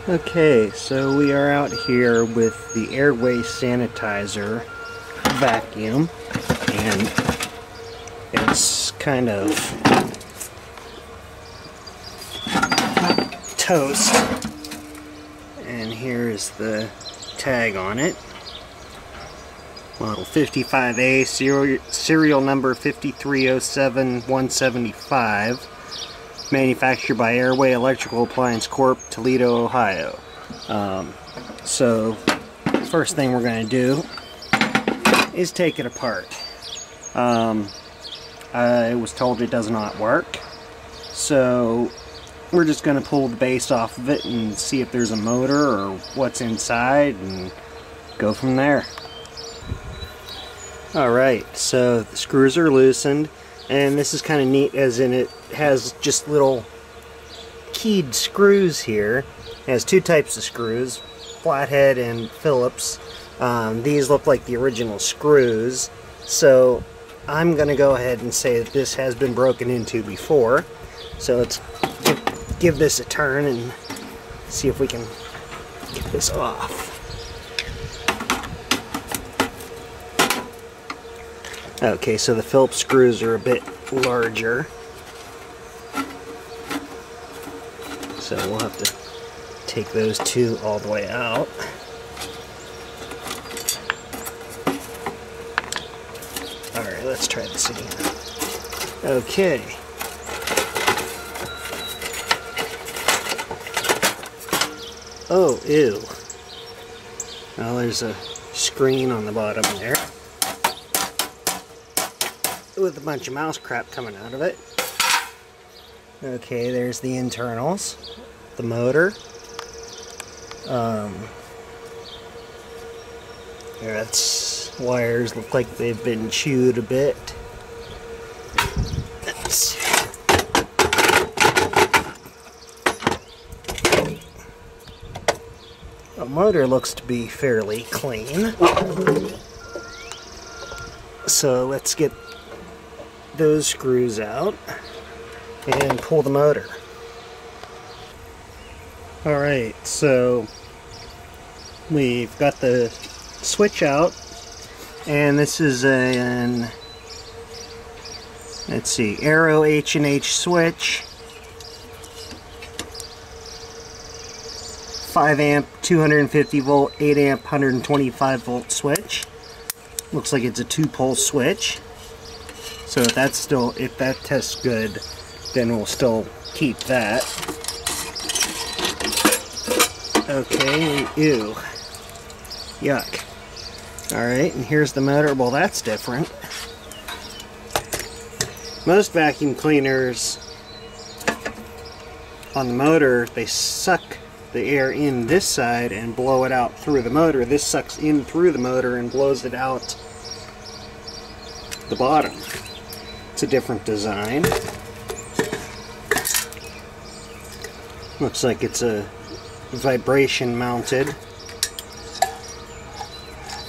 Okay, so we are out here with the Airway sanitizer vacuum, and it's kind of toast, and here is the tag on it. Model 55A, serial number 5307175. Manufactured by Airway Electrical Appliance Corp., Toledo, Ohio. So, first thing we're going to do is take it apart. I was told it does not work, so we're just going to pull the base off of it and see if there's a motor or what's inside and go from there. Alright, so the screws are loosened. And this is kind of neat, as in it has just little keyed screws here. It has two types of screws, flathead and Phillips. These look like the original screws, so I'm going to go ahead and say that this has been broken into before. So let's give this a turn and see if we can get this off. Okay, so the Phillips screws are a bit larger, so we'll have to take those two all the way out. Alright, let's try this again. Okay. Oh, ew. Well, there's a screen on the bottom there with a bunch of mouse crap coming out of it. Okay, there's the internals, the motor. That's wires look like they've been chewed a bit. Let's see. The motor looks to be fairly clean. So let's get those screws out and pull the motor. Alright, so we've got the switch out, and this is an, let's see, Arrow H&H switch, 5 amp 250 volt 8 amp 125 volt switch. Looks like it's a 2-pole switch. So if that tests good, then we'll still keep that. Okay, ew. Yuck. Alright, and here's the motor. Well, that's different. Most vacuum cleaners on the motor, they suck the air in this side and blow it out through the motor. This sucks in through the motor and blows it out the bottom. It's a different design. Looks like it's a vibration mounted,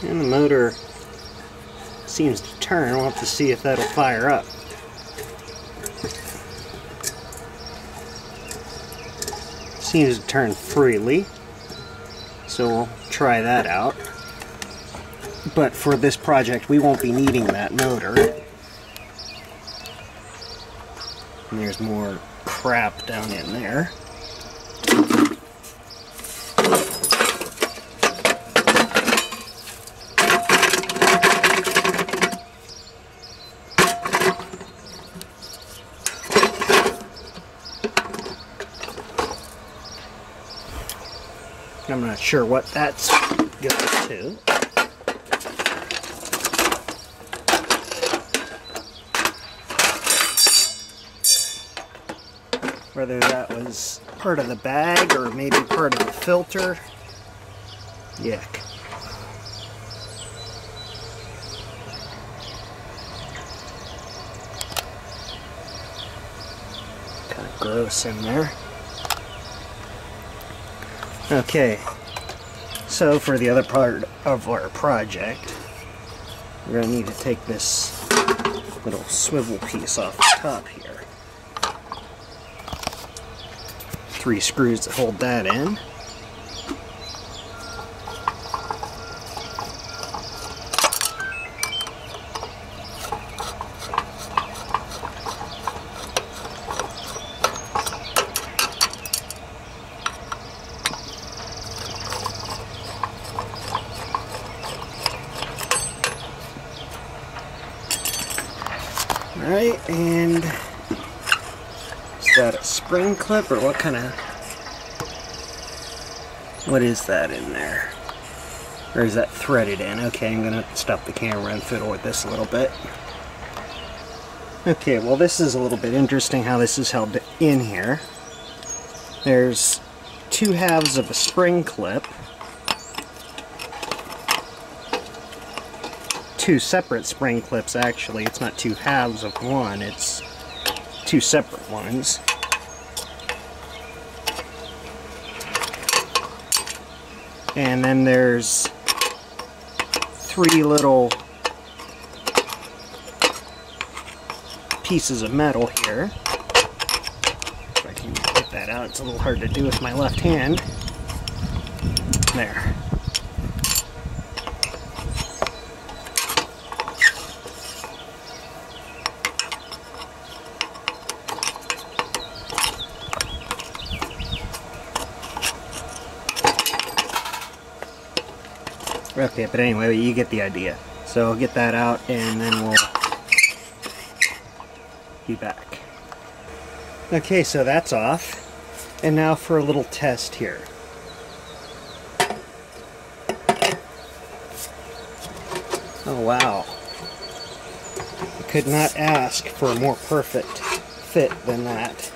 and the motor seems to turn. We'll have to see if that'll fire up. Seems to turn freely, so we'll try that out. But for this project we won't be needing that motor. And there's more crap down in there. I'm not sure what that's goes to. Whether that was part of the bag or maybe part of the filter. Yuck. Kind of gross in there. Okay, so for the other part of our project, we're going to need to take this little swivel piece off the top here. 3 screws that hold that in. Alright, and is that a spring clip or what kind of... What is that in there? Or is that threaded in? Okay, I'm going to stop the camera and fiddle with this a little bit. Okay, well this is a little bit interesting how this is held in here. There's two halves of a spring clip. Two separate spring clips actually. It's not two halves of one, it's two separate ones. And then there's three little pieces of metal here. If I can get that out, it's a little hard to do with my left hand. There. Okay, but anyway, you get the idea. So I'll get that out and then we'll be back. Okay, so that's off. And now for a little test here. Oh wow. I could not ask for a more perfect fit than that.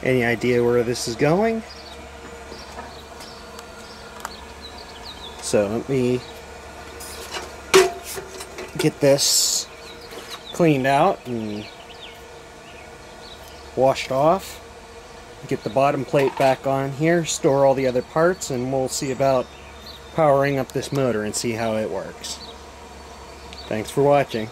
Any idea where this is going? So let me get this cleaned out and washed off. Get the bottom plate back on here, store all the other parts, and we'll see about powering up this motor and see how it works. Thanks for watching.